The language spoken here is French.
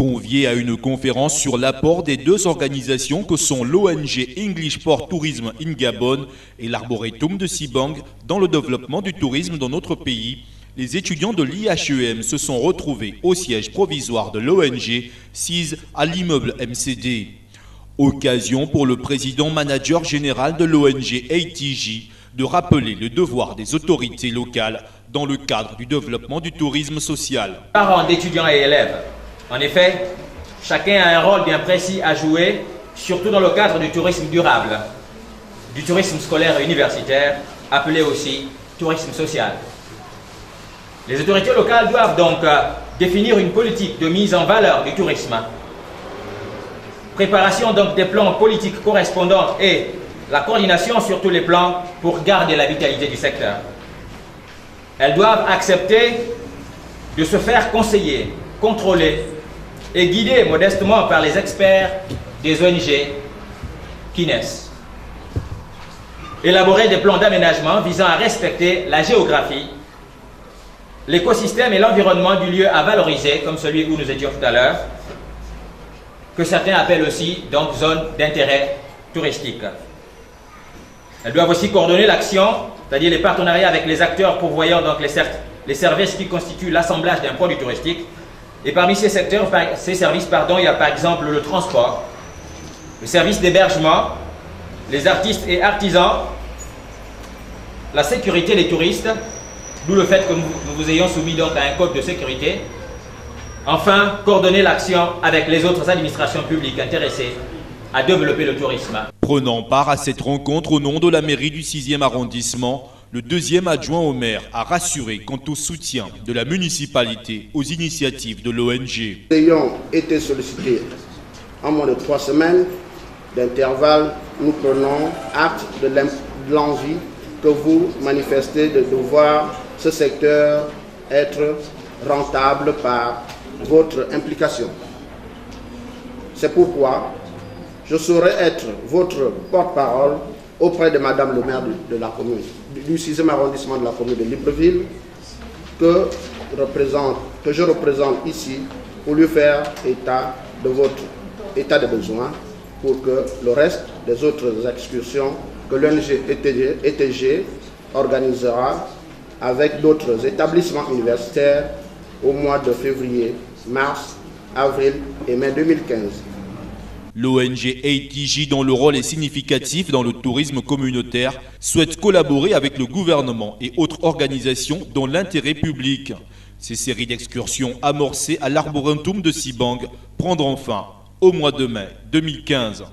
Convié à une conférence sur l'apport des deux organisations que sont l'ONG English for Tourism in Gabon et l'Arboretum de Sibang dans le développement du tourisme dans notre pays, les étudiants de l'IHEM se sont retrouvés au siège provisoire de l'ONG, sise à l'immeuble MCD. Occasion pour le président-manager général de l'ONG ATJ de rappeler le devoir des autorités locales dans le cadre du développement du tourisme social. Parents d'étudiants et élèves. En effet, chacun a un rôle bien précis à jouer, surtout dans le cadre du tourisme durable, du tourisme scolaire et universitaire, appelé aussi tourisme social. Les autorités locales doivent donc définir une politique de mise en valeur du tourisme. Préparation donc des plans politiques correspondants et la coordination sur tous les plans pour garder la vitalité du secteur. Elles doivent accepter de se faire conseiller, contrôler et guider modestement par les experts des ONG qui naissent. Élaborer des plans d'aménagement visant à respecter la géographie, l'écosystème et l'environnement du lieu à valoriser, comme celui où nous étions tout à l'heure, que certains appellent aussi donc zone d'intérêt touristique. Elles doivent aussi coordonner l'action, c'est-à-dire les partenariats avec les acteurs pourvoyant donc les services qui constituent l'assemblage d'un produit touristique. Et parmi ces services, il y a par exemple le transport, le service d'hébergement, les artistes et artisans, la sécurité des touristes, d'où le fait que nous vous ayons soumis donc à un code de sécurité. Enfin, coordonner l'action avec les autres administrations publiques intéressées à développer le tourisme. Prenant part à cette rencontre au nom de la mairie du 6e arrondissement, le deuxième adjoint au maire a rassuré quant au soutien de la municipalité aux initiatives de l'ONG. Nous ayons été sollicités en moins de 3 semaines d'intervalle. Nous prenons acte de l'envie que vous manifestez de voir ce secteur être rentable par votre implication. C'est pourquoi je saurais être votre porte-parole auprès de Madame le maire de la commune, du 6e arrondissement de la commune de Libreville, que je représente ici pour lui faire état de votre état de besoin pour que le reste des autres excursions que l'ONG ETG organisera avec d'autres établissements universitaires au mois de février, mars, avril et mai 2015. L'ONG ATJ, dont le rôle est significatif dans le tourisme communautaire, souhaite collaborer avec le gouvernement et autres organisations dans l'intérêt public. Ces séries d'excursions amorcées à l'Arboretum de Sibang prendront fin au mois de mai 2015.